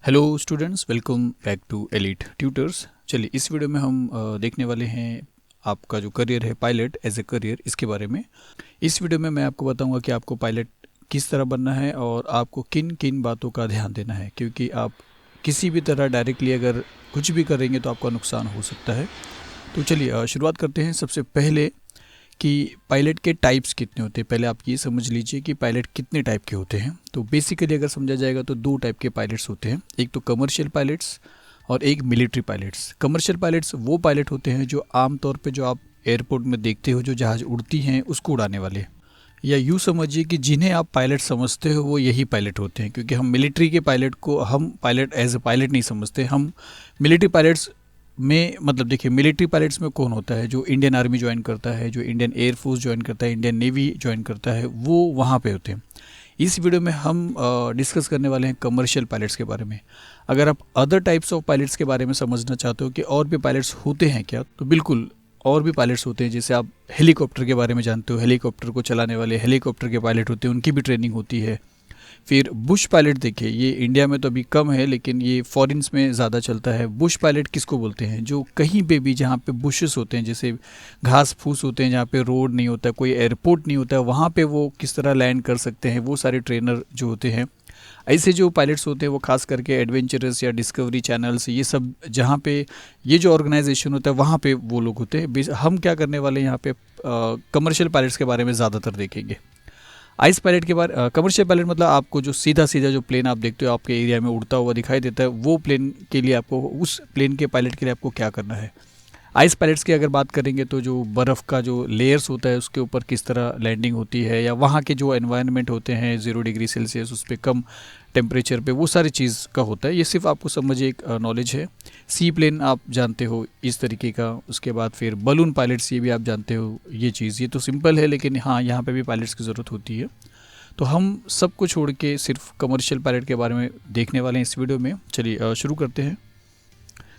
Hello students, welcome back to elite tutors. चलिए इस video में हम देखने वाले हैं आपका जो करियर है पायलट एज ए करियर, इसके बारे में। इस वीडियो में मैं आपको बताऊंगा कि आपको पायलट किस तरह बनना है और आपको किन किन बातों का ध्यान देना है, क्योंकि आप किसी भी तरह डायरेक्टली अगर कुछ भी करेंगे तो आपका नुकसान हो सकता है। तो चलिए शुरुआत करते हैं। सबसे पहले कि पायलट के टाइप्स कितने होते हैं, पहले आप ये समझ लीजिए कि पायलट कितने टाइप के होते हैं। तो बेसिकली अगर समझा जाएगा तो दो टाइप के पायलट्स होते हैं, एक तो कमर्शियल पायलट्स और एक मिलिट्री पायलट्स। कमर्शियल पायलट्स वो पायलट होते हैं जो आमतौर पे जो आप एयरपोर्ट में देखते हो जो जहाज़ उड़ती हैं उसको उड़ाने वाले, या यूँ समझिए कि जिन्हें आप पायलट समझते हो वो यही पायलट होते हैं। क्योंकि हम मिलिट्री के पायलट को हम पायलट एज ए पायलट नहीं समझते, हम मिलिट्री पायलट्स में मतलब देखिए मिलिट्री पायलट्स में कौन होता है, जो इंडियन आर्मी ज्वाइन करता है, जो इंडियन एयरफोर्स ज्वाइन करता है, इंडियन नेवी ज्वाइन करता है, वो वहाँ पे होते हैं। इस वीडियो में हम डिस्कस करने वाले हैं कमर्शियल पायलट्स के बारे में। अगर आप अदर टाइप्स ऑफ पायलट्स के बारे में समझना चाहते हो कि और भी पायलट्स होते हैं क्या, तो बिल्कुल और भी पायलट्स होते हैं। जैसे आप हेलीकॉप्टर के बारे में जानते हो, हेलीकॉप्टर को चलाने वाले हेलीकॉप्टर के पायलट होते हैं, उनकी भी ट्रेनिंग होती है। फिर बुश पायलट देखिए, ये इंडिया में तो अभी कम है लेकिन ये फॉरेन्स में ज़्यादा चलता है। बुश पायलट किसको बोलते हैं, जो कहीं पे भी जहाँ पे बुशेस होते हैं, जैसे घास फूस होते हैं, जहाँ पे रोड नहीं होता, कोई एयरपोर्ट नहीं होता, वहाँ पे वो किस तरह लैंड कर सकते हैं, वो सारे ट्रेनर जो होते हैं। ऐसे जो पायलट्स होते हैं वो खास करके एडवेंचरस या डिस्कवरी चैनल्स, ये सब जहाँ पे ये जो ऑर्गेनाइजेशन होता है वहाँ पे वो लोग होते हैं। हम क्या करने वाले हैं यहाँ पे कमर्शियल पायलट्स के बारे में ज़्यादातर देखेंगे। आइस पायलट के बारे कमर्शियल पायलट मतलब आपको जो सीधा सीधा जो प्लेन आप देखते हो आपके एरिया में उड़ता हुआ दिखाई देता है, वो प्लेन के लिए आपको, उस प्लेन के पायलट के लिए आपको क्या करना है। आइस पायलट्स की अगर बात करेंगे तो जो बर्फ़ का जो लेयर्स होता है उसके ऊपर किस तरह लैंडिंग होती है, या वहाँ के जो एनवायरनमेंट होते हैं 0 डिग्री सेल्सियस, उस पर कम टेम्परेचर पे, वो सारी चीज़ का होता है। ये सिर्फ आपको समझिए एक नॉलेज है। सी प्लेन आप जानते हो इस तरीके का। उसके बाद फिर बलून पायलट्स, ये भी आप जानते हो। ये चीज़ ये तो सिंपल है, लेकिन हाँ यहाँ पे भी पायलट्स की ज़रूरत होती है। तो हम सबको छोड़ के सिर्फ कमर्शियल पायलट के बारे में देखने वाले हैं इस वीडियो में। चलिए शुरू करते हैं।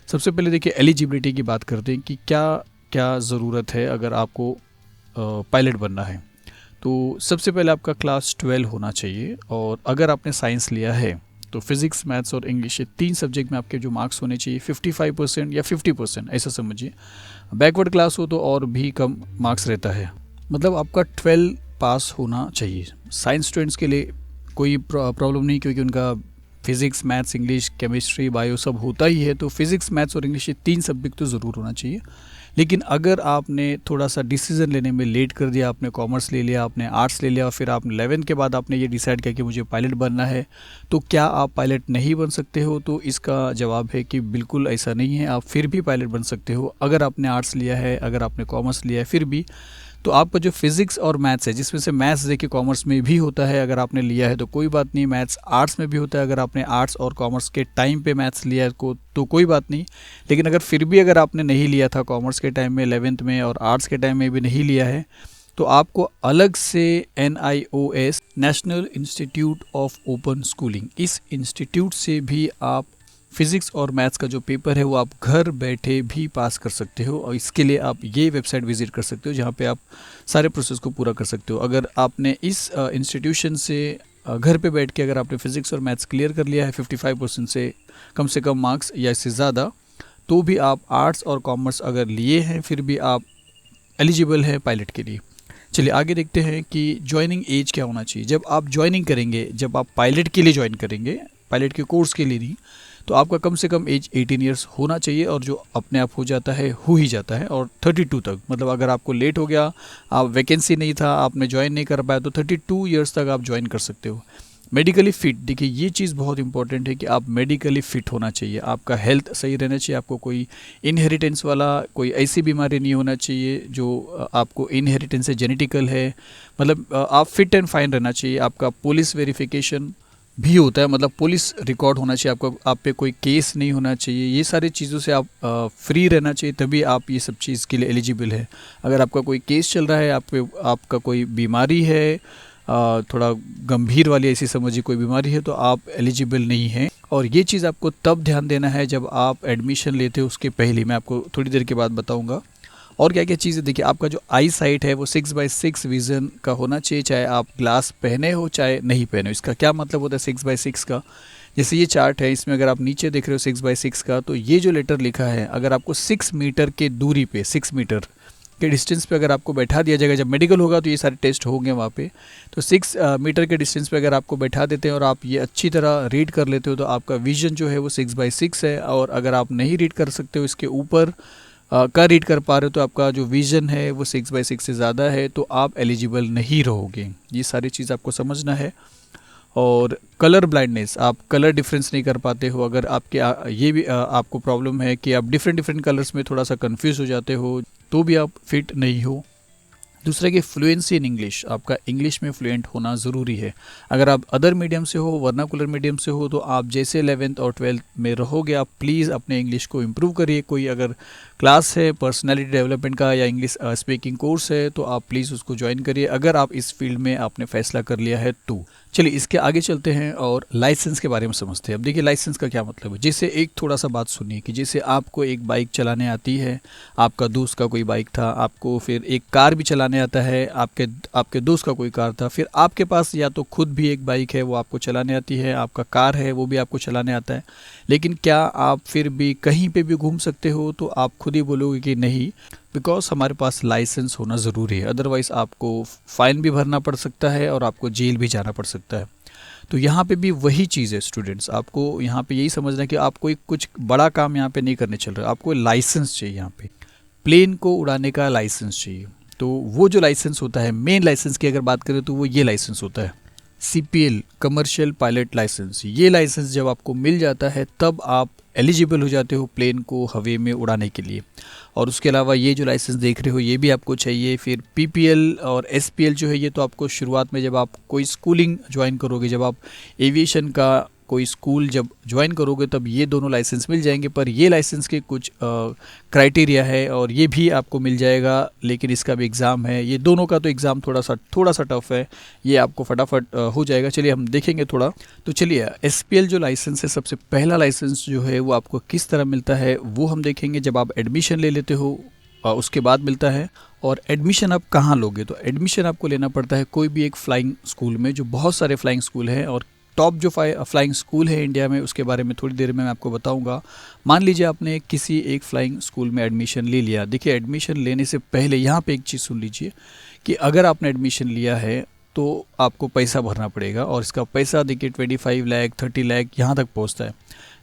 सबसे पहले देखिए एलिजिबिलिटी की बात करते हैं कि क्या क्या ज़रूरत है अगर आपको पायलट बनना है। तो सबसे पहले आपका क्लास 12 होना चाहिए, और अगर आपने साइंस लिया है तो फिज़िक्स, मैथ्स और इंग्लिश, ये 3 सब्जेक्ट में आपके जो मार्क्स होने चाहिए 55% या 50%, ऐसा समझिए। बैकवर्ड क्लास हो तो और भी कम मार्क्स रहता है, मतलब आपका 12 पास होना चाहिए। साइंस स्टूडेंट्स के लिए कोई प्रॉब्लम नहीं, क्योंकि उनका physics, maths, English, chemistry, bio सब होता ही है। तो फिज़िक्स, मैथ्स और इंग्लिश, ये 3 सब्जेक्ट तो ज़रूर होना चाहिए। लेकिन अगर आपने थोड़ा सा डिसीजन लेने में लेट कर दिया, आपने कॉमर्स ले लिया, आपने आर्ट्स ले लिया, और फिर आपने 11th के बाद आपने ये डिसाइड किया कि मुझे पायलट बनना है, तो क्या आप पायलट नहीं बन सकते हो? तो इसका जवाब है कि बिल्कुल ऐसा नहीं है। आप फिर भी पायलट बन सकते हो अगर आपने आर्ट्स लिया है, अगर आपने कॉमर्स लिया है फिर भी। तो आपका जो फिज़िक्स और मैथ्स है, जिसमें से मैथ्स देखिए कॉमर्स में भी होता है, अगर आपने लिया है तो कोई बात नहीं। मैथ्स आर्ट्स में भी होता है, अगर आपने आर्ट्स और कॉमर्स के टाइम पे मैथ्स लिया है तो कोई बात नहीं। लेकिन अगर फिर भी अगर आपने नहीं लिया था कॉमर्स के टाइम में 11th में, और आर्ट्स के टाइम में भी नहीं लिया है, तो आपको अलग से NIOS, national institute of open schooling, इस इंस्टीट्यूट से भी आप फिज़िक्स और मैथ्स का जो पेपर है वो आप घर बैठे भी पास कर सकते हो। और इसके लिए आप ये वेबसाइट विज़िट कर सकते हो जहाँ पे आप सारे प्रोसेस को पूरा कर सकते हो। अगर आपने इस इंस्टीट्यूशन से घर पे बैठ के अगर आपने फिज़िक्स और मैथ्स क्लियर कर लिया है 55% से कम मार्क्स या इससे ज़्यादा, तो भी आप आर्ट्स और कॉमर्स अगर लिए हैं फिर भी आप एलिजिबल है पायलट के लिए। चलिए आगे देखते हैं कि ज्वाइनिंग एज क्या होना चाहिए। जब आप ज्वाइनिंग करेंगे, जब आप पायलट के लिए ज्वाइन करेंगे, पायलट के कोर्स के लिए नहीं, तो आपका कम से कम एज 18 ईयर्स होना चाहिए, और जो अपने आप हो जाता है हो ही जाता है। और 32 तक, मतलब अगर आपको लेट हो गया, आप वैकेंसी नहीं था, आपने ज्वाइन नहीं कर पाया, तो 32 ईयर्स तक आप ज्वाइन कर सकते हो। मेडिकली फ़िट, देखिए ये चीज़ बहुत इंपॉर्टेंट है कि आप मेडिकली फ़िट होना चाहिए, आपका हेल्थ सही रहना चाहिए, आपको कोई इनहेरिटेंस वाला कोई ऐसी बीमारी नहीं होना चाहिए जो आपको इनहेरिटेंस से जेनेटिकल है। मतलब आप फिट एंड फाइन रहना चाहिए। आपका पुलिस वेरिफिकेशन भी होता है, मतलब पुलिस रिकॉर्ड होना चाहिए आपका, आप पे कोई केस नहीं होना चाहिए। ये सारी चीज़ों से आप फ्री रहना चाहिए, तभी आप ये सब चीज़ के लिए एलिजिबल है। अगर आपका कोई केस चल रहा है, आपका कोई बीमारी है, थोड़ा गंभीर वाली ऐसी समझिए कोई बीमारी है, तो आप एलिजिबल नहीं हैं। और ये चीज़ आपको तब ध्यान देना है जब आप एडमिशन लेते हो, उसके पहले। मैं आपको थोड़ी देर के बाद बताऊँगा और क्या क्या चीज़ें। देखिए आपका जो आई साइट है वो 6/6 विज़न का होना चाहिए, चाहे आप ग्लास पहने हो चाहे नहीं पहने हो। इसका क्या मतलब होता है 6/6 का, जैसे ये चार्ट है, इसमें अगर आप नीचे देख रहे हो 6x6 का, तो ये जो लेटर लिखा है, अगर आपको 6 मीटर के दूरी पे, 6 मीटर के डिस्टेंस पे अगर आपको बैठा दिया जाएगा, जब मेडिकल होगा तो ये सारे टेस्ट होंगे वहाँ पे, तो 6 मीटर के डिस्टेंस पे अगर आपको बैठा देते हैं और आप ये अच्छी तरह रीड कर लेते हो, तो आपका विजन जो है वो 6x6 है। और अगर आप नहीं रीड कर सकते हो, इसके ऊपर का रीड कर पा रहे हो, तो आपका जो विजन है वो 6x6 से ज़्यादा है, तो आप एलिजिबल नहीं रहोगे। ये सारी चीज़ आपको समझना है। और कलर ब्लाइंडनेस, आप कलर डिफरेंस नहीं कर पाते हो, अगर आपके ये भी आपको प्रॉब्लम है कि आप डिफरेंट डिफरेंट कलर्स में थोड़ा सा कंफ्यूज हो जाते हो, तो भी आप फिट नहीं हो। दूसरा कि फ्लुएंसी इन इंग्लिश, आपका इंग्लिश में फ्लुएंट होना ज़रूरी है। अगर आप अदर मीडियम से हो, वर्नाकुलर मीडियम से हो, तो आप जैसे 11th और 12th में रहोगे, आप प्लीज़ अपने इंग्लिश को इम्प्रूव करिए। कोई अगर क्लास है पर्सनालिटी डेवलपमेंट का या इंग्लिश स्पीकिंग कोर्स है, तो आप प्लीज़ उसको ज्वाइन करिए, अगर आप इस फील्ड में आपने फैसला कर लिया है तो। चलिए इसके आगे चलते हैं और लाइसेंस के बारे में समझते हैं। अब देखिए लाइसेंस का क्या मतलब है। जैसे एक थोड़ा सा बात सुनिए कि जैसे आपको एक बाइक चलाने आती है, आपका दोस्त का कोई बाइक था, आपको फिर एक कार भी चलाने आता है, आपके दोस्त का कोई कार था, फिर आपके पास या तो खुद भी एक बाइक है वो आपको चलाने आती है, आपका कार है वो भी आपको चलाने आता है, लेकिन क्या आप फिर भी कहीं पे भी घूम सकते हो? तो आप खुद ही बोलोगे कि नहीं, बिकॉज हमारे पास लाइसेंस होना ज़रूरी है, अदरवाइज़ आपको फ़ाइन भी भरना पड़ सकता है और आपको जेल भी जाना पड़ सकता है। तो यहाँ पे भी वही चीज़ है स्टूडेंट्स, आपको यहाँ पे यही समझना है कि आप कोई कुछ बड़ा काम यहाँ पे नहीं करने चल रहे, आपको लाइसेंस चाहिए। यहाँ पे प्लेन को उड़ाने का लाइसेंस चाहिए, तो वो जो लाइसेंस होता है, मेन लाइसेंस की अगर बात करें तो वो ये लाइसेंस होता है, CPL कमर्शियल पायलट लाइसेंस। ये लाइसेंस जब आपको मिल जाता है तब आप एलिजिबल हो जाते हो प्लेन को हवे में उड़ाने के लिए। और उसके अलावा ये जो लाइसेंस देख रहे हो ये भी आपको चाहिए। फिर PPL और SPL जो है, ये तो आपको शुरुआत में जब आप कोई स्कूलिंग ज्वाइन करोगे, जब आप एविएशन का कोई स्कूल जब ज्वाइन करोगे, तब ये दोनों लाइसेंस मिल जाएंगे। पर ये लाइसेंस के कुछ क्राइटेरिया है और ये भी आपको मिल जाएगा, लेकिन इसका भी एग्ज़ाम है। ये दोनों का तो एग्ज़ाम थोड़ा सा टफ है, ये आपको फटाफट हो जाएगा। चलिए हम देखेंगे थोड़ा। तो चलिए SPL जो लाइसेंस है, सबसे पहला लाइसेंस जो है वो आपको किस तरह मिलता है वो हम देखेंगे। जब आप एडमिशन ले लेते हो उसके बाद मिलता है। और एडमिशन आप कहाँ लोगे? तो एडमिशन आपको लेना पड़ता है कोई भी एक फ़्लाइंग स्कूल में, जो बहुत सारे फ़्लाइंग स्कूल हैं, और टॉप जो फ्लाइंग स्कूल है इंडिया में उसके बारे में थोड़ी देर में मैं आपको बताऊंगा। मान लीजिए आपने किसी एक फ्लाइंग स्कूल में एडमिशन ले लिया। देखिए एडमिशन लेने से पहले यहाँ पे एक चीज़ सुन लीजिए कि अगर आपने एडमिशन लिया है तो आपको पैसा भरना पड़ेगा, और इसका पैसा देखिए 25 लाख 30 लाख यहाँ तक पहुँचता है।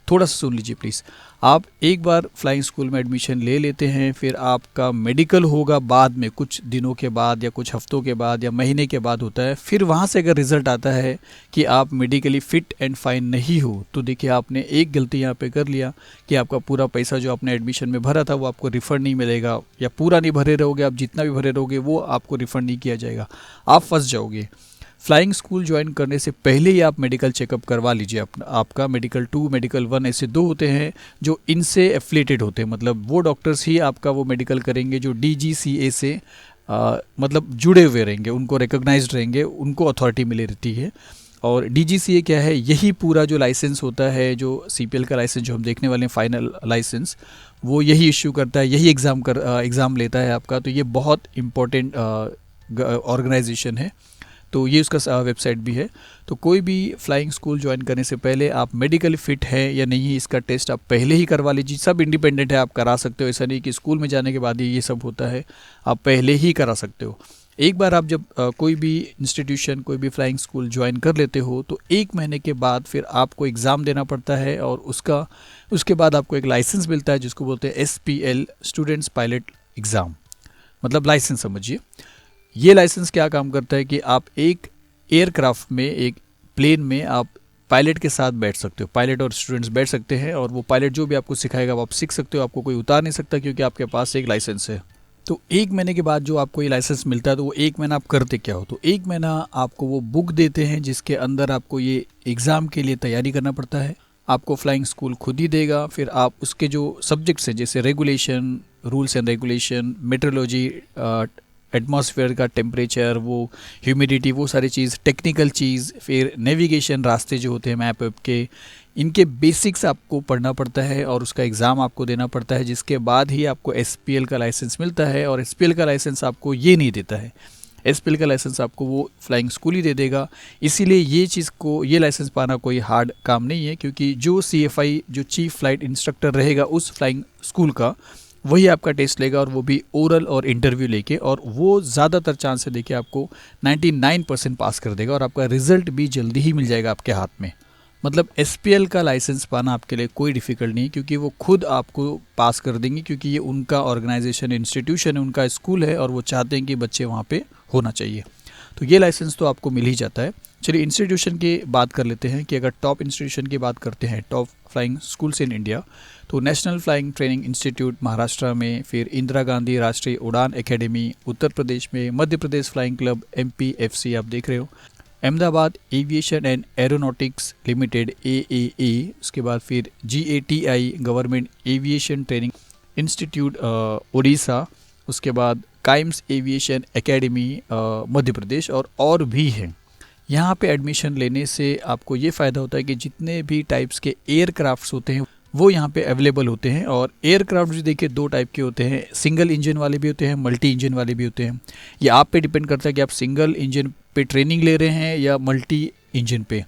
थोड़ा सा सुन लीजिए प्लीज़। आप एक बार फ्लाइंग स्कूल में एडमिशन ले लेते हैं, फिर आपका मेडिकल होगा बाद में, कुछ दिनों के बाद या कुछ हफ्तों के बाद या महीने के बाद होता है। फिर वहाँ से अगर रिज़ल्ट आता है कि आप मेडिकली फ़िट एंड फाइन नहीं हो, तो देखिए आपने एक गलती यहाँ पे कर लिया कि आपका पूरा पैसा जो आपने एडमिशन में भरा था वो आपको रिफ़ंड नहीं मिलेगा, या पूरा नहीं भरे रहोगे, आप जितना भी भरे रहोगे वो आपको रिफ़ंड नहीं किया जाएगा, आप फंस जाओगे। फ्लाइंग स्कूल ज्वाइन करने से पहले ही आप मेडिकल चेकअप करवा लीजिए। आपका मेडिकल 2 मेडिकल 1 ऐसे 2 होते हैं जो इनसे एफिलिएटेड होते हैं, मतलब वो डॉक्टर्स ही आपका वो मेडिकल करेंगे जो DGCA से मतलब जुड़े हुए रहेंगे, उनको रिकॉग्नाइज्ड रहेंगे, उनको अथॉरिटी मिली रहती है। और DGCA क्या है? यही पूरा जो लाइसेंस होता है, जो CPL का लाइसेंस जो हम देखने वाले हैं फाइनल लाइसेंस, वो यही इश्यू करता है, यही एग्ज़ाम लेता है आपका। तो ये बहुत इम्पोर्टेंट ऑर्गेनाइजेशन है, तो ये उसका वेबसाइट भी है। तो कोई भी फ्लाइंग स्कूल ज्वाइन करने से पहले आप मेडिकली फ़िट है या नहीं, इसका टेस्ट आप पहले ही करवा लीजिए। सब इंडिपेंडेंट है, आप करा सकते हो, ऐसा नहीं कि स्कूल में जाने के बाद ही ये सब होता है, आप पहले ही करा सकते हो। एक बार आप जब कोई भी इंस्टीट्यूशन, कोई भी फ्लाइंग स्कूल ज्वाइन कर लेते हो, तो 1 महीने के बाद फिर आपको एग्ज़ाम देना पड़ता है, और उसके बाद आपको एक लाइसेंस मिलता है जिसको बोलते हैं SPL स्टूडेंट्स पायलट एग्ज़ाम, मतलब लाइसेंस समझिए। ये लाइसेंस क्या काम करता है कि आप एक एयरक्राफ्ट में, एक प्लेन में आप पायलट के साथ बैठ सकते हो, पायलट और स्टूडेंट्स बैठ सकते हैं, और वो पायलट जो भी आपको सिखाएगा वो आप सीख सकते हो, आपको कोई उतार नहीं सकता क्योंकि आपके पास एक लाइसेंस है। तो 1 महीने के बाद जो आपको ये लाइसेंस मिलता है, तो वो 1 महीना आप करते क्या हो? तो 1 महीना आपको वो बुक देते हैं जिसके अंदर आपको ये एग्ज़ाम के लिए तैयारी करना पड़ता है। आपको फ्लाइंग स्कूल खुद ही देगा, फिर आप उसके जो सब्जेक्ट्स हैं जैसे regulation, rules and regulation, metrology, atmosphere का टेम्परेचर, वो ह्यूमिडिटी, वो सारी चीज़, टेक्निकल चीज़, फिर नेविगेशन, रास्ते जो होते हैं मैप के, इनके बेसिक्स आपको पढ़ना पड़ता है और उसका एग्ज़ाम आपको देना पड़ता है, जिसके बाद ही आपको SPL का लाइसेंस मिलता है। और SPL का लाइसेंस आपको ये नहीं देता है, SPL का लाइसेंस आपको वो फ्लाइंग स्कूल ही दे देगा। इसीलिए ये लाइसेंस पाना कोई हार्ड काम नहीं है, क्योंकि जो CFI जो चीफ फ्लाइट इंस्ट्रक्टर रहेगा उस फ्लाइंग स्कूल का, वही आपका टेस्ट लेगा, और वो भी ओरल और इंटरव्यू लेके, और वो ज़्यादातर चांस है देखिए आपको 99% पास कर देगा, और आपका रिजल्ट भी जल्दी ही मिल जाएगा आपके हाथ में। मतलब SPL का लाइसेंस पाना आपके लिए कोई डिफ़िकल्ट नहीं, क्योंकि वो खुद आपको पास कर देंगे, क्योंकि ये उनका ऑर्गेनाइजेशन, इंस्टीट्यूशन है, उनका स्कूल है, और वो चाहते हैं कि बच्चे वहाँ पे होना चाहिए। तो ये लाइसेंस तो आपको मिल ही जाता है। चलिए इंस्टीट्यूशन की बात कर लेते हैं कि अगर टॉप इंस्टीट्यूशन की बात करते हैं, top flying schools in India, तो national flying training institute Maharashtra में, फिर इंदिरा गांधी राष्ट्रीय उड़ान एकेडमी उत्तर प्रदेश में, Madhya Pradesh flying club MPFC आप देख रहे हो, Ahmedabad aviation and aeronautics limited AAA, उसके बाद फिर GATI government aviation training institute Orissa, उसके बाद काइम्स एविएशन एकेडमी मध्य प्रदेश, और भी हैं। यहाँ पे एडमिशन लेने से आपको ये फ़ायदा होता है कि जितने भी टाइप्स के एयरक्राफ्ट्स होते हैं वो यहाँ पे अवेलेबल होते हैं। और एयरक्राफ्ट भी देखिए 2 टाइप के होते हैं, सिंगल इंजन वाले भी होते हैं, मल्टी इंजन वाले भी होते हैं। ये आप पे डिपेंड करता है कि आप सिंगल इंजन पे ट्रेनिंग ले रहे हैं या मल्टी इंजन पे।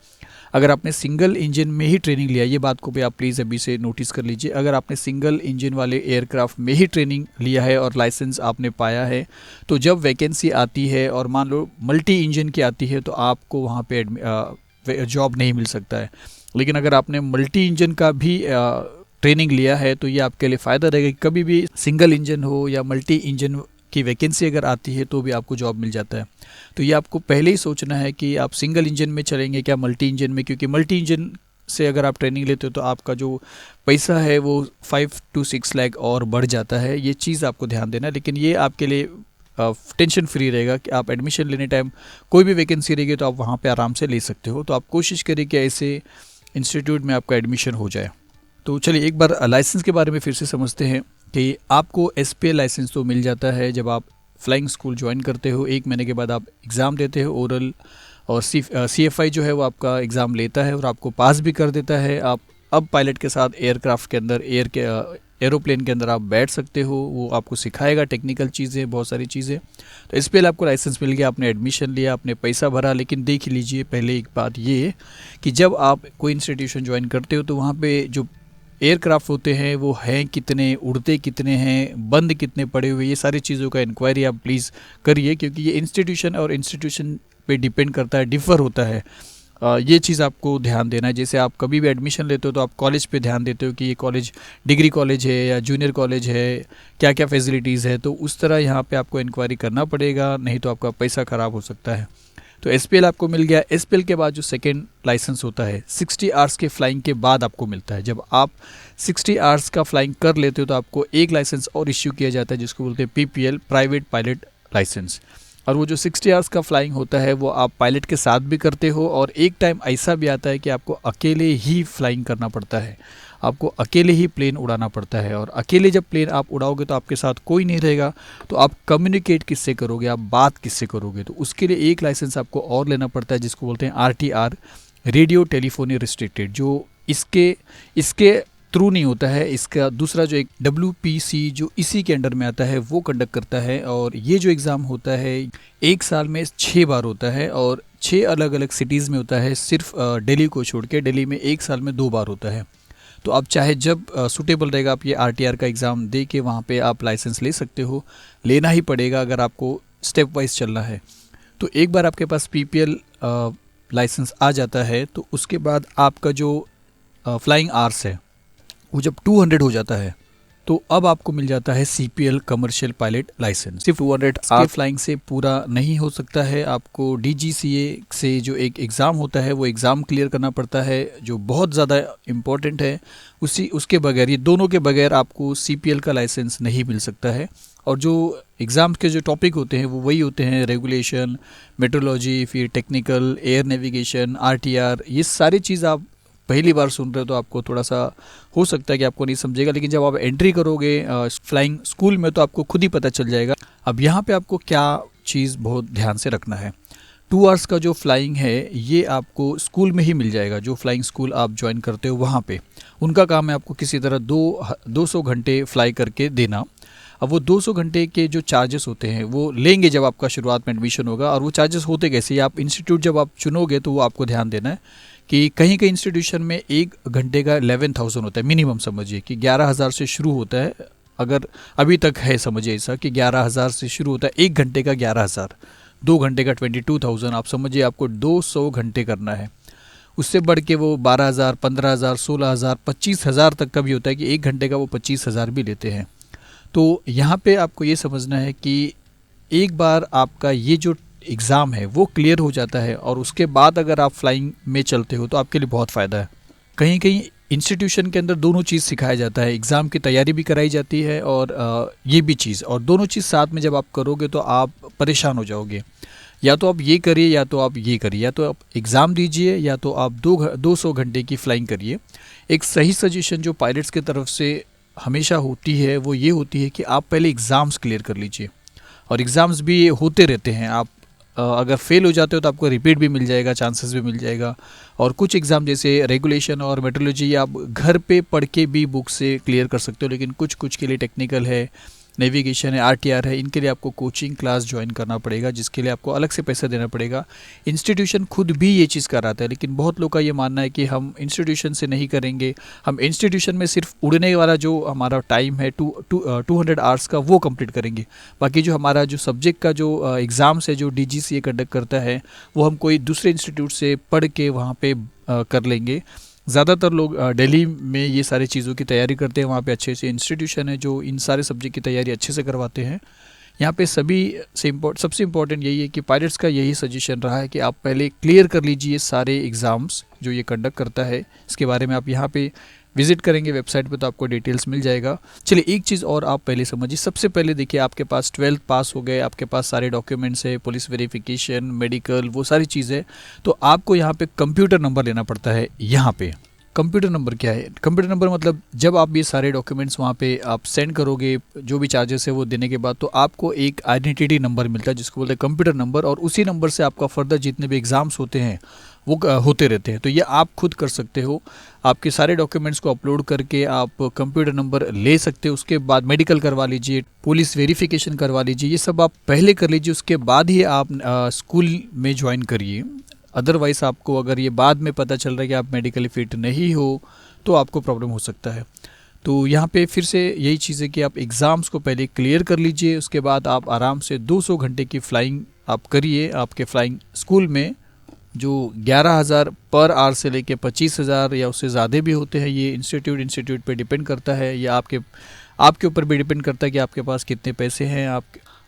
अगर आपने सिंगल इंजन में ही ट्रेनिंग लिया, ये बात को भी आप प्लीज़ अभी से नोटिस कर लीजिए, अगर आपने सिंगल इंजन वाले एयरक्राफ्ट में ही ट्रेनिंग लिया है और लाइसेंस आपने पाया है, तो जब वैकेंसी आती है और मान लो मल्टी इंजन की आती है, तो आपको वहाँ पे जॉब नहीं मिल सकता है। लेकिन अगर आपने मल्टी इंजन का भी ट्रेनिंग लिया है, तो ये आपके लिए फ़ायदा रहेगा कि कभी भी सिंगल इंजन हो या मल्टी इंजन की वैकेंसी अगर आती है तो भी आपको जॉब मिल जाता है। तो ये आपको पहले ही सोचना है कि आप सिंगल इंजन में चलेंगे क्या मल्टी इंजन में, क्योंकि मल्टी इंजन से अगर आप ट्रेनिंग लेते हो तो आपका जो पैसा है वो 5 to 6 लाख और बढ़ जाता है। ये चीज़ आपको ध्यान देना है। लेकिन ये आपके लिए टेंशन फ्री रहेगा कि आप एडमिशन लेने टाइम कोई भी वैकेंसी रहेगी तो आप वहाँ पे आराम से ले सकते हो। तो आप कोशिश करिए कि ऐसे इंस्टीट्यूट में आपका एडमिशन हो जाए। तो चलिए एक बार लाइसेंस के बारे में फिर से समझते हैं कि आपको SPL लाइसेंस तो मिल जाता है जब आप फ्लाइंग स्कूल ज्वाइन करते हो। 1 महीने के बाद आप एग्ज़ाम देते हो ओरल, और CFI जो है वो आपका एग्ज़ाम लेता है और आपको पास भी कर देता है। आप अब पायलट के साथ एयरक्राफ्ट के अंदर, एरोप्लेन के अंदर आप बैठ सकते हो। वो आपको सिखाएगा टेक्निकल चीज़ें, बहुत सारी चीज़ें। तो SPL आपको लाइसेंस मिल गया, आपने एडमिशन लिया, आपने पैसा भरा। लेकिन देख लीजिए पहले एक बात ये कि जब आप कोई इंस्टीट्यूशन ज्वाइन करते हो तो वहाँ पे जो एयरक्राफ्ट होते हैं वो हैं कितने, उड़ते कितने हैं, बंद कितने पड़े हुए, ये सारी चीज़ों का इंक्वायरी आप प्लीज़ करिए, क्योंकि ये इंस्टीट्यूशन और इंस्टीट्यूशन पे डिपेंड करता है, डिफ़र होता है। ये चीज़ आपको ध्यान देना है। जैसे आप कभी भी एडमिशन लेते हो तो आप कॉलेज पे ध्यान देते हो कि ये कॉलेज डिग्री कॉलेज है या जूनियर कॉलेज है, क्या क्या फैसिलिटीज़ है, तो उस तरह यहाँ पे आपको इंक्वायरी करना पड़ेगा, नहीं तो आपका पैसा ख़राब हो सकता है। तो SPL आपको मिल गया। SPL के बाद जो सेकेंड लाइसेंस होता है 60 आवर्स के फ्लाइंग के बाद आपको मिलता है। जब आप 60 आवर्स का फ्लाइंग कर लेते हो तो आपको एक लाइसेंस और इश्यू किया जाता है जिसको बोलते हैं PPL, प्राइवेट पायलट लाइसेंस। और वो जो 60 आवर्स का फ्लाइंग होता है वो आप पायलट के साथ भी करते हो, और एक टाइम ऐसा भी आता है कि आपको अकेले ही फ्लाइंग करना पड़ता है, आपको अकेले ही प्लेन उड़ाना पड़ता है। और अकेले जब प्लेन आप उड़ाओगे तो आपके साथ कोई नहीं रहेगा, तो आप कम्युनिकेट किससे करोगे, आप बात किससे करोगे। तो उसके लिए एक लाइसेंस आपको और लेना पड़ता है जिसको बोलते हैं RTR, रेडियो टेलीफोनी रिस्ट्रिक्टेड, जो इसके थ्रू नहीं होता है। इसका दूसरा जो एक WPC जो इसी के अंडर में आता है वो कंडक्ट करता है। और ये जो एग्ज़ाम होता है 1 साल में 6 बार होता है, और 6 अलग अलग सिटीज़ में होता है, सिर्फ दिल्ली को छोड़ के। दिल्ली में 1 साल में 2 बार होता है। तो आप चाहे जब सूटेबल रहेगा आप ये RTR का एग्ज़ाम दे के वहाँ पे आप लाइसेंस ले सकते हो। लेना ही पड़ेगा अगर आपको स्टेप वाइज चलना है। तो एक बार आपके पास PPL लाइसेंस आ जाता है तो उसके बाद आपका जो फ्लाइंग आवर्स है वो जब 200 हो जाता है तो अब आपको मिल जाता है CPL कमर्शियल पायलट लाइसेंस। सिर्फ 200 आवर फ्लाइंग से पूरा नहीं हो सकता है, आपको DGCA से जो एक एग्ज़ाम होता है वो एग्ज़ाम क्लियर करना पड़ता है, जो बहुत ज़्यादा इम्पोर्टेंट है। उसके बगैर, ये दोनों के बगैर आपको CPL का लाइसेंस नहीं मिल सकता है। और जो एग्ज़ाम के जो टॉपिक होते हैं वो वही होते हैं, रेगुलेशन, मेट्रोलॉजी, फिर टेक्निकल, एयर नेविगेशन, RTR। ये सारी चीज़ आप पहली बार सुन रहे हो तो आपको थोड़ा सा हो सकता है कि आपको नहीं समझेगा, लेकिन जब आप एंट्री करोगे फ्लाइंग स्कूल में तो आपको खुद ही पता चल जाएगा। अब यहाँ पे आपको क्या चीज़ बहुत ध्यान से रखना है, 2 आवर्स का जो फ्लाइंग है ये आपको स्कूल में ही मिल जाएगा। जो फ्लाइंग स्कूल आप ज्वाइन करते हो वहाँ पे उनका काम है आपको किसी तरह 200 घंटे फ्लाई करके देना। अब वो 200 घंटे के जो चार्जेस होते हैं वो लेंगे जब आपका शुरुआत में एडमिशन होगा। और वो चार्जेस होते कैसे, आप इंस्टीट्यूट जब आप चुनोगे तो वो आपको ध्यान देना है कि कहीं कहीं इंस्टीट्यूशन में 1 घंटे का 11,000 होता है मिनिमम। समझिए कि 11,000 से शुरू होता है, अगर अभी तक है समझिए ऐसा कि 11,000 से शुरू होता है, 1 घंटे का 11,000, 2 घंटे का 22,000। आप समझिए आपको 200 घंटे करना है। उससे बढ़ के वो 12,000, 15,000, 16,000, 25,000 तक का भी होता है कि 1 घंटे का वो 25,000 भी लेते हैं। तो यहाँ पे आपको ये समझना है कि एक बार आपका ये जो एग्ज़ाम है वो क्लियर हो जाता है और उसके बाद अगर आप फ्लाइंग में चलते हो तो आपके लिए बहुत फ़ायदा है। कहीं कहीं इंस्टीट्यूशन के अंदर दोनों चीज़ सिखाया जाता है, एग्ज़ाम की तैयारी भी कराई जाती है और ये भी चीज़, और दोनों चीज़ साथ में जब आप करोगे तो आप परेशान हो जाओगे। या तो आप ये करिए या तो आप ये करिए, या तो आप एग्ज़ाम दीजिए या तो आप 200 घंटे की फ़्लाइंग करिए। एक सही सजेशन जो पायलट्स की तरफ से हमेशा होती है वो ये होती है कि आप पहले एग्ज़ाम्स क्लियर कर लीजिए, और एग्ज़ाम्स भी होते रहते हैं। आप अगर फेल हो जाते हो तो आपको रिपीट भी मिल जाएगा, चांसेस भी मिल जाएगा। और कुछ एग्ज़ाम जैसे रेगुलेशन और मेट्रोलॉजी आप घर पे पढ़ के भी बुक से क्लियर कर सकते हो, लेकिन कुछ कुछ के लिए टेक्निकल है, नेविगेशन है, आरटीआर है, इनके लिए आपको कोचिंग क्लास ज्वाइन करना पड़ेगा, जिसके लिए आपको अलग से पैसा देना पड़ेगा। इंस्टीट्यूशन खुद भी ये चीज़ कराता है, लेकिन बहुत लोग का ये मानना है कि हम इंस्टीट्यूशन से नहीं करेंगे, हम इंस्टीट्यूशन में सिर्फ उड़ने वाला जो हमारा टाइम है 200 आवर्स का वो कंप्लीट करेंगे। बाकी जो हमारा जो सब्जेक्ट का जो एग्ज़ाम्स है जो DGCA कंडक्ट करता है वो हम कोई दूसरे इंस्टीट्यूट से पढ़ के वहाँ पे कर लेंगे। ज़्यादातर लोग दिल्ली में ये सारी चीज़ों की तैयारी करते हैं, वहाँ पे अच्छे अच्छे इंस्टीट्यूशन है जो इन सारे सब्जेक्ट की तैयारी अच्छे से करवाते हैं। यहाँ पे सबसे इम्पोर्टेंट यही है कि पायलट्स का यही सजेशन रहा है कि आप पहले क्लियर कर लीजिए सारे एग्ज़ाम्स जो ये कंडक्ट करता है। इसके बारे में आप यहाँ पे विजिट करेंगे वेबसाइट पे तो आपको डिटेल्स मिल जाएगा। चलिए एक चीज़ और आप पहले समझिए। सबसे पहले देखिए आपके पास 12th पास हो गए, आपके पास सारे डॉक्यूमेंट्स है, पुलिस वेरिफिकेशन, मेडिकल, वो सारी चीज़ें, तो आपको यहाँ पे कंप्यूटर नंबर लेना पड़ता है। यहाँ पे कंप्यूटर नंबर क्या है? कंप्यूटर नंबर मतलब जब आप ये सारे डॉक्यूमेंट्स वहाँ पे आप सेंड करोगे, जो भी चार्जेस है वो देने के बाद, तो आपको एक आइडेंटिटी नंबर मिलता है जिसको बोलते हैं कंप्यूटर नंबर, और उसी नंबर से आपका फर्दर जितने भी एग्ज़ाम्स होते हैं वो होते रहते हैं। तो ये आप खुद कर सकते हो, आपके सारे डॉक्यूमेंट्स को अपलोड करके आप कंप्यूटर नंबर ले सकते हो। उसके बाद मेडिकल करवा लीजिए, पुलिस वेरिफिकेशन करवा लीजिए, ये सब आप पहले कर लीजिए, उसके बाद ही आप स्कूल में ज्वाइन करिए। अदरवाइज़ आपको अगर ये बाद में पता चल रहा है कि आप मेडिकली फिट नहीं हो तो आपको प्रॉब्लम हो सकता है। तो यहाँ पे फिर से यही चीज़ है कि आप एग्ज़ाम्स को पहले क्लियर कर लीजिए, उसके बाद आप आराम से 200 घंटे की फ़्लाइंग आप करिए। आपके फ़्लाइंग स्कूल में जो 11,000 पर आवर से लेके 25,000 या उससे ज़्यादा भी होते हैं, ये इंस्टीट्यूट पे डिपेंड करता है, या आपके ऊपर भी डिपेंड करता है कि आपके पास कितने पैसे हैं,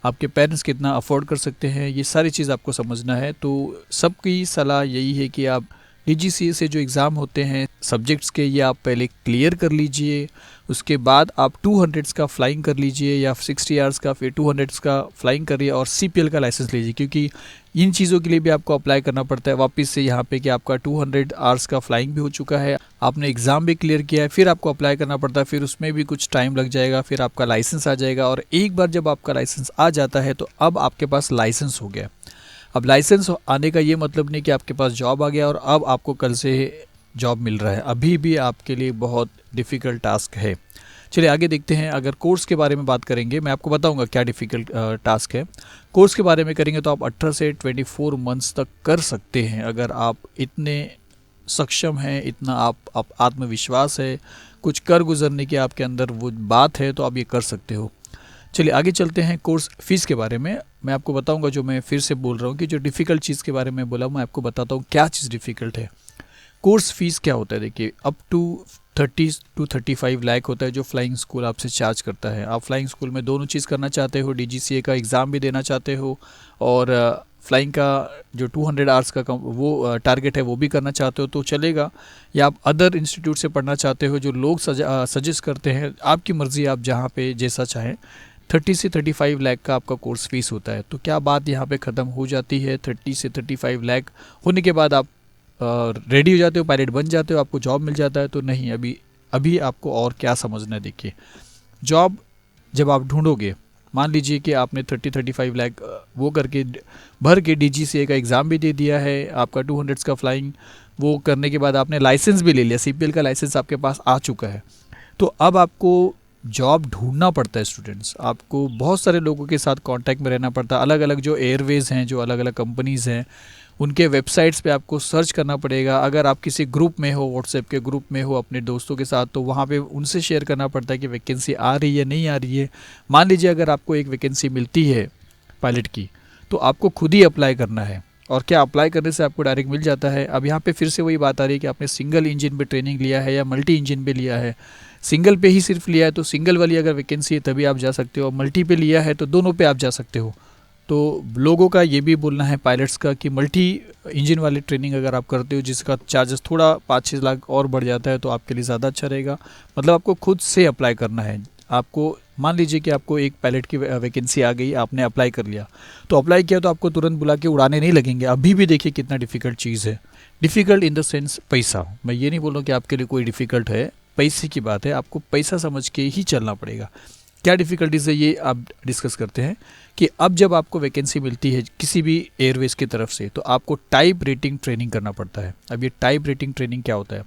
आपके पेरेंट्स कितना अफोर्ड कर सकते हैं। ये सारी चीज़ आपको समझना है। तो सबकी सलाह यही है कि आप DGCA से जो एग्ज़ाम होते हैं सब्जेक्ट्स के, ये आप पहले क्लियर कर लीजिए। उसके बाद आप 200 का फ़्लाइंग कर लीजिए या 60 आवर्स का, फिर 200 का फ़्लाइंग करिए और CPL का लाइसेंस लीजिए, क्योंकि इन चीज़ों के लिए भी आपको अप्लाई करना पड़ता है वापस से यहाँ पे कि आपका 200 आवर्स का फ़्लाइंग भी हो चुका है, आपने एग्ज़ाम भी क्लियर किया है, फिर आपको अप्लाई करना पड़ता है, फिर उसमें भी कुछ टाइम लग जाएगा, फिर आपका लाइसेंस आ जाएगा। और एक बार जब आपका लाइसेंस आ जाता है तो अब आपके पास लाइसेंस हो गया। अब लाइसेंस आने का ये मतलब नहीं कि आपके पास जॉब आ गया और अब आपको कल से जॉब मिल रहा है, अभी भी आपके लिए बहुत डिफ़िकल्ट टास्क है। चलिए आगे देखते हैं। अगर कोर्स के बारे में बात करेंगे, मैं आपको बताऊंगा क्या डिफ़िकल्ट टास्क है। कोर्स के बारे में करेंगे तो आप 18 से 24 मंथ्स तक कर सकते हैं। अगर आप इतने सक्षम हैं, इतना आप आत्मविश्वास है, कुछ कर गुजरने की आपके अंदर वो बात है, तो आप ये कर सकते हो। चलिए आगे चलते हैं। कोर्स फीस के बारे में मैं आपको बताऊंगा। जो मैं फिर से बोल रहा हूँ कि जो डिफ़िकल्ट चीज़ के बारे में बोला, मैं आपको बताता हूँ क्या चीज़ डिफ़िकल्ट है। कोर्स फीस क्या होता है? देखिए, अप टू 30 to 35 लाख होता है जो फ्लाइंग स्कूल आपसे चार्ज करता है। आप फ्लाइंग स्कूल में दोनों चीज़ करना चाहते हो, DGCA का एग्ज़ाम भी देना चाहते हो और फ्लाइंग का जो 200 आवर्स का वो टारगेट है वो भी करना चाहते हो तो चलेगा, या आप अदर इंस्टीट्यूट से पढ़ना चाहते हो जो लोग सजेस्ट करते हैं, आपकी मर्ज़ी, आप जहाँ पे जैसा चाहें। 30 से 35 लाख का आपका कोर्स फीस होता है। तो क्या बात यहाँ पे ख़त्म हो जाती है? 30 से 35 लाख होने के बाद आप रेडी हो जाते हो, पायलट बन जाते हो, आपको जॉब मिल जाता है? तो नहीं, अभी आपको और क्या समझना है। देखिए, जॉब जब आप ढूंढोगे, मान लीजिए कि आपने 30-35 लाख वो करके भर के DGCA का एग्ज़ाम भी दे दिया है, आपका 200 का फ्लाइंग वो करने के बाद आपने लाइसेंस भी ले लिया, CPL का लाइसेंस आपके पास आ चुका है। तो अब आपको जॉब ढूंढना पड़ता है स्टूडेंट्स, आपको बहुत सारे लोगों के साथ कांटेक्ट में रहना पड़ता है। अलग अलग जो एयरवेज़ हैं, जो अलग अलग कंपनीज़ हैं, उनके वेबसाइट्स पे आपको सर्च करना पड़ेगा। अगर आप किसी ग्रुप में हो, व्हाट्सएप के ग्रुप में हो अपने दोस्तों के साथ, तो वहाँ पे उनसे शेयर करना पड़ता है कि वैकेंसी आ रही है नहीं आ रही है। मान लीजिए अगर आपको एक वैकेंसी मिलती है पायलट की, तो आपको खुद ही अप्लाई करना है। और क्या अप्लाई करने से आपको डायरेक्ट मिल जाता है? अब यहाँ पे फिर से वही बात आ रही है कि आपने सिंगल इंजन पे ट्रेनिंग लिया है या मल्टी इंजन पे लिया है। सिंगल पे ही सिर्फ लिया है तो सिंगल वाली अगर वैकेंसी है तभी आप जा सकते हो, और मल्टी पे लिया है तो दोनों पे आप जा सकते हो। तो लोगों का ये भी बोलना है पायलट्स का कि मल्टी इंजन वाली ट्रेनिंग अगर आप करते हो जिसका चार्जेस थोड़ा 5-6 लाख और बढ़ जाता है, तो आपके लिए ज़्यादा अच्छा रहेगा। मतलब आपको खुद से अप्लाई करना है। आपको मान लीजिए कि आपको एक पायलट की वैकेंसी आ गई, आपने अप्लाई कर लिया, तो अप्लाई किया तो आपको तुरंत बुला के उड़ाने नहीं लगेंगे। अभी भी देखिए कितना डिफ़िकल्ट चीज़ है। डिफ़िकल्ट इन द सेंस पैसा। मैं ये नहीं बोल रहा हूँ कि आपके लिए कोई डिफ़िकल्ट है, पैसे की बात है, आपको पैसा समझ के ही चलना पड़ेगा। क्या डिफ़िकल्टीज़ है ये आप डिस्कस करते हैं कि अब जब आपको वैकेंसी मिलती है किसी भी एयरवेज़ की तरफ से, तो आपको टाइप रेटिंग ट्रेनिंग करना पड़ता है। अब ये टाइप रेटिंग ट्रेनिंग क्या होता है?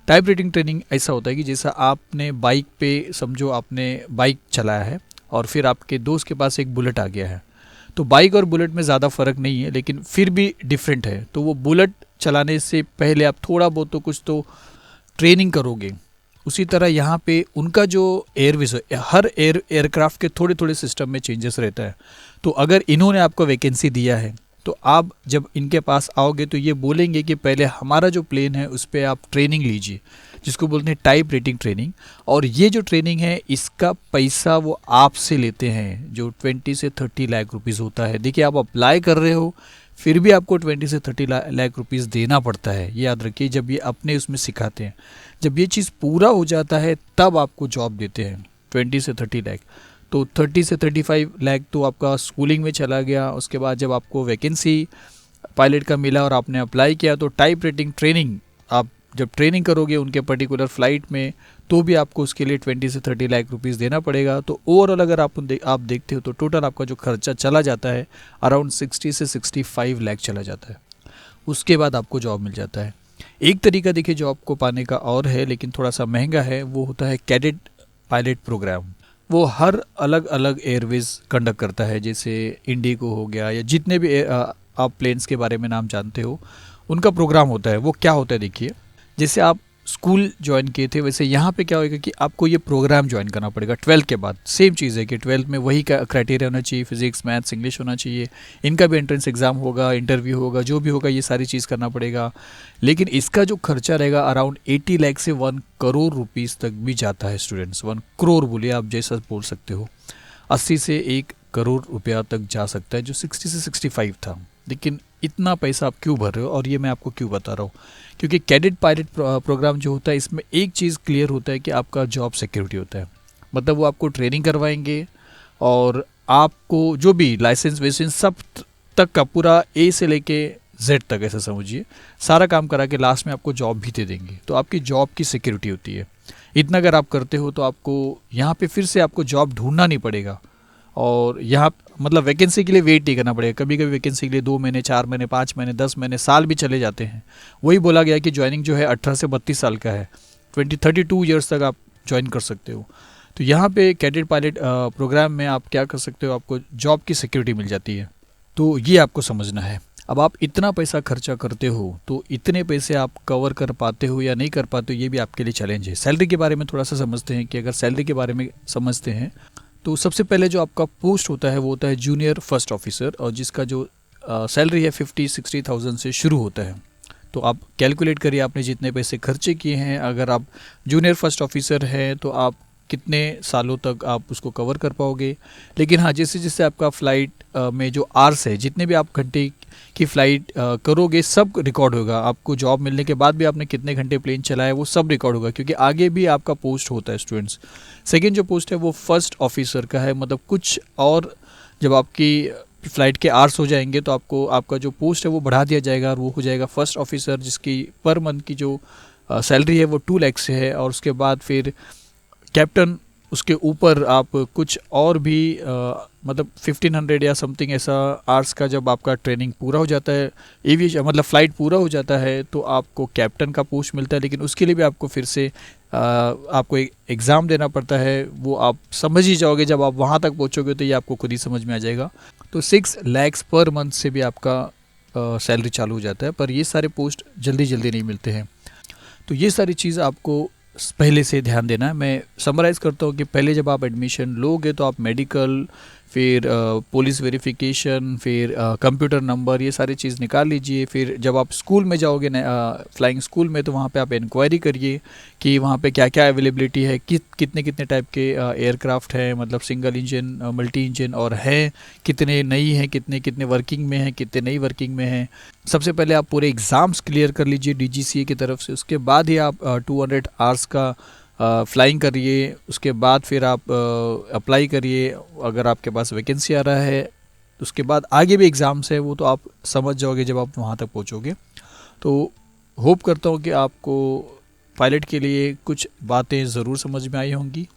टाइप रेटिंग ट्रेनिंग ऐसा होता है कि जैसा आपने बाइक पे, समझो आपने बाइक चलाया है और फिर आपके दोस्त के पास एक बुलेट आ गया है, तो बाइक और बुलेट में ज़्यादा फ़र्क नहीं है लेकिन फिर भी डिफरेंट है। तो वो बुलेट चलाने से पहले आप थोड़ा बहुत तो कुछ तो ट्रेनिंग करोगे। उसी तरह यहाँ पे उनका जो एयरवेज है, हर एयरक्राफ्ट के थोड़े थोड़े सिस्टम में चेंजेस रहता है। तो अगर इन्होंने आपको वैकेंसी दिया है तो आप जब इनके पास आओगे तो ये बोलेंगे कि पहले हमारा जो प्लेन है उस पर आप ट्रेनिंग लीजिए, जिसको बोलते हैं टाइप रेटिंग ट्रेनिंग। और ये जो ट्रेनिंग है इसका पैसा वो आपसे लेते हैं, जो 20 से 30 लाख रुपीज़ होता है। देखिए आप अप्लाई कर रहे हो फिर भी आपको 20 से 30 लाख रुपीज़ देना पड़ता है, ये याद रखिए। जब ये अपने उसमें सिखाते हैं, जब ये चीज़ पूरा हो जाता है तब आपको जॉब देते हैं 20 से 30 लाख। तो 30 से 35 लाख तो आपका स्कूलिंग में चला गया। उसके बाद जब आपको वैकेंसी पायलट का मिला और आपने अप्लाई किया, तो टाइप रेटिंग ट्रेनिंग आप जब ट्रेनिंग करोगे उनके पर्टिकुलर फ़्लाइट में, तो भी आपको उसके लिए 20 से 30 लाख रुपीज़ देना पड़ेगा। तो ओवरऑल अगर आप देखते हो तो टोटल आपका जो खर्चा चला जाता है अराउंड 60 से 65 लाख चला जाता है। उसके बाद आपको जॉब मिल जाता है। एक तरीका देखिए जॉब को पाने का और है, लेकिन थोड़ा सा महंगा है, वो होता है कैडेट पायलट प्रोग्राम। वो हर अलग अलग एयरवेज कंडक्ट करता है, जैसे इंडिगो हो गया या जितने भी आप प्लेन्स के बारे में नाम जानते हो उनका प्रोग्राम होता है। वो क्या होता है देखिए, जैसे आप स्कूल ज्वाइन किए थे वैसे यहाँ पे क्या होगा कि आपको ये प्रोग्राम ज्वाइन करना पड़ेगा 12th के बाद। सेम चीज़ है कि 12th में वही का क्राइटेरिया होना चाहिए, फिजिक्स मैथ्स इंग्लिश होना चाहिए। इनका भी एंट्रेंस एग्ज़ाम होगा, इंटरव्यू होगा, जो भी होगा ये सारी चीज़ करना पड़ेगा। लेकिन इसका जो खर्चा रहेगा अराउंड 80 लाख से 1 करोड़ रुपीज़ तक भी जाता है स्टूडेंट्स। 1 करोड़ बोलिए आप जैसा बोल सकते हो, 80 से 1 करोड़ रुपया तक जा सकता है, जो 60 से 65 था। लेकिन इतना पैसा आप क्यों भर रहे हो, और ये मैं आपको क्यों बता रहा हूँ, क्योंकि कैडेट पायलट प्रोग्राम जो होता है इसमें एक चीज़ क्लियर होता है कि आपका जॉब सिक्योरिटी होता है। मतलब वो आपको ट्रेनिंग करवाएंगे और आपको जो भी लाइसेंस वेसेंस सब तक का पूरा ए से लेके जेड तक ऐसा समझिए सारा काम करा के लास्ट में आपको जॉब भी दे देंगे। तो आपकी जॉब की सिक्योरिटी होती है। इतना अगर आप करते हो तो आपको यहाँ पे फिर से आपको जॉब ढूंढना नहीं पड़ेगा, और यहाँ मतलब वैकेंसी के लिए वेट नहीं करना पड़ेगा। कभी कभी वैकेंसी के लिए 2 महीने 4 महीने 5 महीने 10 महीने साल भी चले जाते हैं। वही बोला गया कि ज्वाइनिंग जो है 18 से 32 साल का है, 32 ईयर्स तक आप ज्वाइन कर सकते हो। तो यहाँ पे कैडेट पायलट प्रोग्राम में आप क्या कर सकते हो, आपको जॉब की सिक्योरिटी मिल जाती है। तो ये आपको समझना है। अब आप इतना पैसा खर्चा करते हो तो इतने पैसे आप कवर कर पाते हो या नहीं कर पाते हो, ये भी आपके लिए चैलेंज है। सैलरी के बारे में थोड़ा सा समझते हैं कि अगर सैलरी के बारे में समझते हैं तो सबसे पहले जो आपका पोस्ट होता है वो होता है जूनियर फर्स्ट ऑफिसर, और जिसका जो सैलरी है 50-60,000 से शुरू होता है। तो आप कैलकुलेट करिए आपने जितने पैसे खर्चे किए हैं। अगर आप जूनियर फर्स्ट ऑफिसर हैं तो आप कितने सालों तक आप उसको कवर कर पाओगे। लेकिन हाँ, जैसे जैसे आपका फ़्लाइट में जो आवर्स है, जितने भी आप घंटे की फ़्लाइट करोगे सब रिकॉर्ड होगा। आपको जॉब मिलने के बाद भी आपने कितने घंटे प्लेन चलाया वो सब रिकॉर्ड होगा, क्योंकि आगे भी आपका पोस्ट होता है स्टूडेंट्स। सेकेंड जो पोस्ट है वो फर्स्ट ऑफिसर का है। मतलब कुछ और जब आपकी फ़्लाइट के आवर्स हो जाएंगे तो आपको आपका जो पोस्ट है वो बढ़ा दिया जाएगा और वो हो जाएगा फर्स्ट ऑफिसर, जिसकी पर मंथ की जो सैलरी है वो 2 लाख से है। और उसके बाद फिर कैप्टन, उसके ऊपर आप कुछ और भी मतलब 1500 या समथिंग ऐसा आवर्स का जब आपका ट्रेनिंग पूरा हो जाता है, एविएशन मतलब फ़्लाइट पूरा हो जाता है, तो आपको कैप्टन का पोस्ट मिलता है। लेकिन उसके लिए भी आपको फिर से आपको एक एग्ज़ाम देना पड़ता है, वो आप समझ ही जाओगे जब आप वहाँ तक पहुँचोगे, तो ये आपको खुद ही समझ में आ जाएगा। तो 6 lakhs पर मंथ से भी आपका सैलरी चालू हो जाता है, पर ये सारे पोस्ट जल्दी जल्दी नहीं मिलते हैं। तो ये सारी चीज़ आपको पहले से ध्यान देना है। मैं समराइज़ करता हूँ कि पहले जब आप एडमिशन लोगे तो आप मेडिकल, फिर पुलिस वेरिफिकेशन, फिर कंप्यूटर नंबर, ये सारी चीज़ निकाल लीजिए। फिर जब आप स्कूल में जाओगे फ्लाइंग स्कूल में, तो वहाँ पे आप इंक्वायरी करिए कि वहाँ पे क्या क्या अवेलेबिलिटी है, कितने कितने टाइप के एयरक्राफ्ट हैं, मतलब सिंगल इंजन, मल्टी इंजन, और हैं कितने, नई हैं कितने, कितने वर्किंग में हैं, कितने नई वर्किंग में हैं। सबसे पहले आप पूरे एग्ज़ाम्स क्लियर कर लीजिए DGCA की तरफ से, उसके बाद ही आप 200 आवर्स का फ्लाइंग करिए। उसके बाद फिर आप अप्लाई करिए, अगर आपके पास वैकेंसी आ रहा है। उसके बाद आगे भी एग्ज़ाम्स है, वो तो आप समझ जाओगे जब आप वहाँ तक पहुँचोगे। तो होप करता हूँ कि आपको पायलट के लिए कुछ बातें ज़रूर समझ में आई होंगी।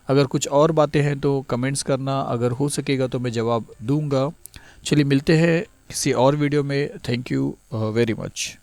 अगर कुछ और बातें हैं तो कमेंट्स करना, अगर हो सकेगा तो मैं जवाब दूंगा। चलिए मिलते हैं किसी और वीडियो में। Thank you very much.